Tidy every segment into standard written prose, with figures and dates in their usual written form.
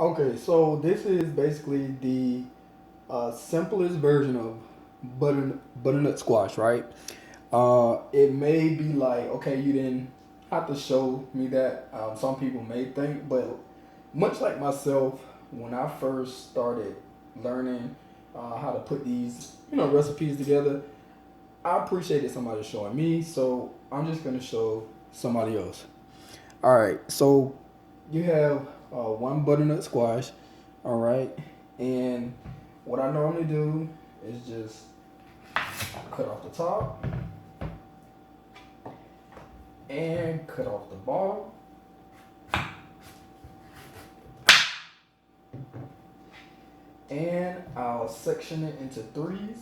Okay, so this is basically the simplest version of butternut squash, right? It may be like, okay, you didn't have to show me that. Some people may think, but much like myself, when I first started learning how to put these, recipes together, I appreciated somebody showing me, so I'm just gonna show somebody else. All right, so you have one butternut squash, all right, and what I normally do is just cut off the top and cut off the bottom, and I'll section it into threes.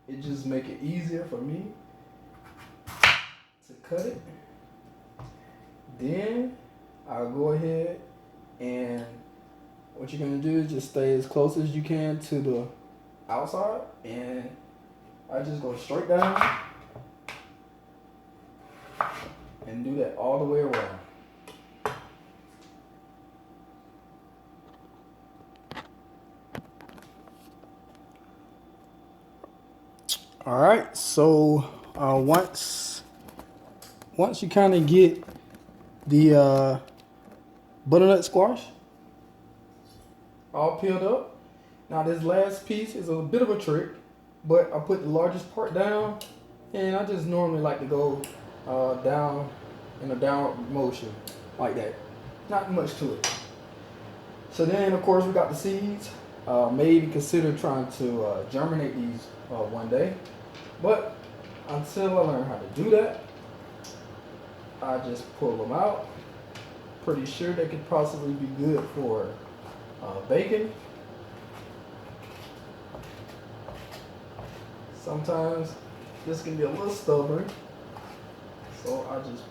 It just make it easier for me to cut it. Then I'll go ahead and what you're gonna do is just stay as close as you can to the outside, and I just go straight down and do that all the way around. All right, so once you kind of get the butternut squash all peeled up, now this last piece is a bit of a trick, but I put the largest part down, and I just normally like to go down in a downward motion like that. Not much to it. So then, of course, we got the seeds. Maybe consider trying to germinate these one day. But until I learn how to do that, I just pull them out. Pretty sure they could possibly be good for bacon. Sometimes this can be a little stubborn, so I just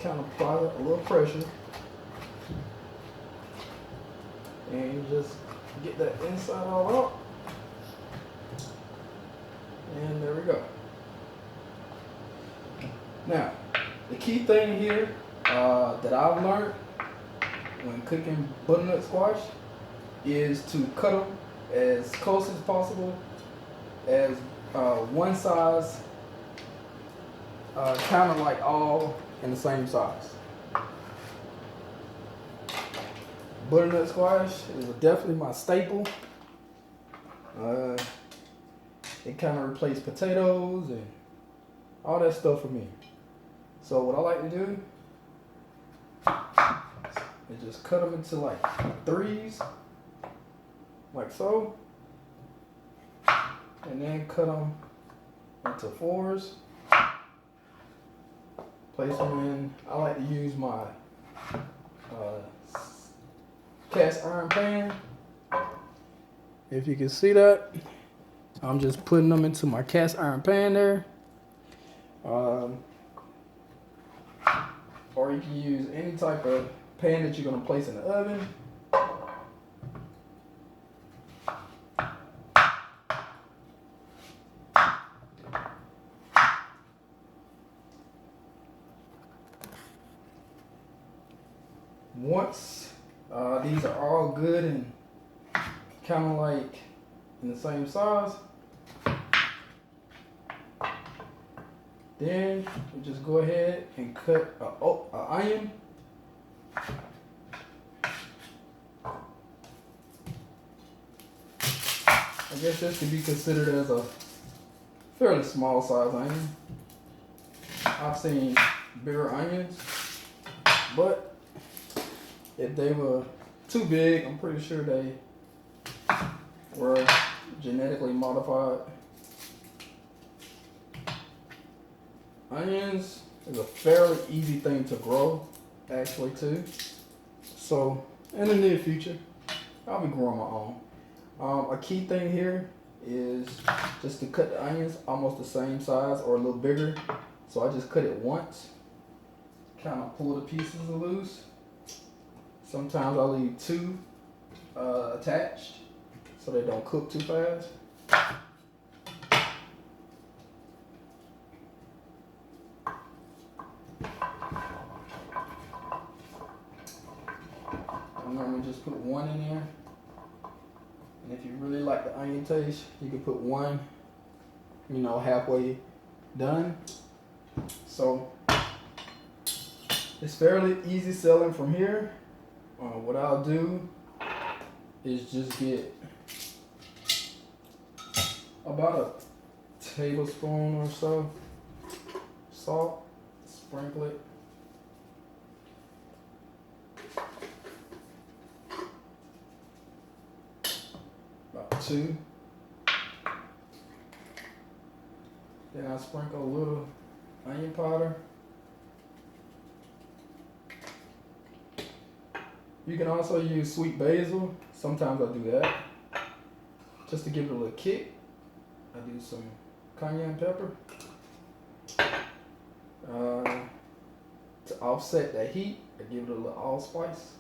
kind of apply a little pressure and just get that inside all out. And there we go. Now, the key thing here that I've learned when cooking butternut squash is to cut them as close as possible, as one size, kind of like all in the same size. Butternut squash is definitely my staple. It kind of replaced potatoes and all that stuff for me. So what I like to do is just cut them into like threes, like so, and then cut them into fours. Place them in. I like to use my cast iron pan. If you can see that, I'm just putting them into my cast iron pan there. Or you can use any type of pan that you're going to place in the oven. Once these are all good and kind of like in the same size, then we just go ahead and cut an onion. I guess this could be considered as a fairly small size onion. I've seen bigger onions, but if they were too big, I'm pretty sure they were genetically modified. Onions is a fairly easy thing to grow, actually, too. So, in the near future, I'll be growing my own. A key thing here is just to cut the onions almost the same size or a little bigger. So I just cut it once, kind of pull the pieces loose. Sometimes I'll leave two attached so they don't cook too fast. gonna just put one in there. And if you really like the onion taste, you can put one, you know, halfway done. So it's fairly easy selling from here. What I'll do is just get about a tablespoon or so salt, sprinkle it. About 2. Then I sprinkle a little onion powder. You can also use sweet basil. Sometimes I do that just to give it a little kick. I do some cayenne pepper to offset that heat. I give it a little allspice,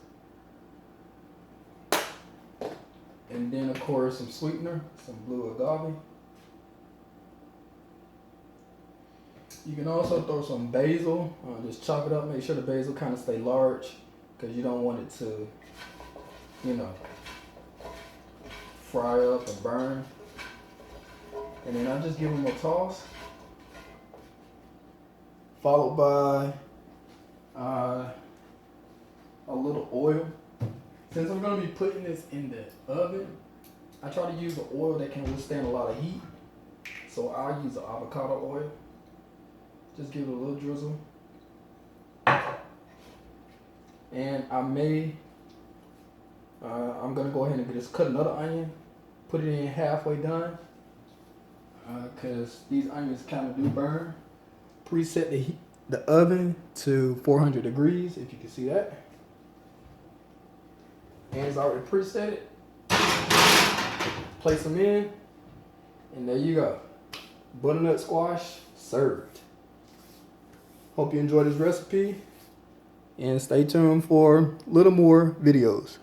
and then of course some sweetener, some blue agave. You can also throw some basil. Just chop it up. Make sure the basil kind of stay large, because you don't want it to, you know, fry up and burn. And then I just give them a toss, followed by a little oil. Since I'm going to be putting this in the oven, I try to use an oil that can withstand a lot of heat. So I use an avocado oil. Just give it a little drizzle. And I'm going to go ahead and just cut another onion, put it in halfway done, because these onions kind of do burn. Preset the oven to 400 degrees, if you can see that. And it's already preset it. Place them in, and there you go. Butternut squash served. Hope you enjoyed this recipe, and stay tuned for a little more videos.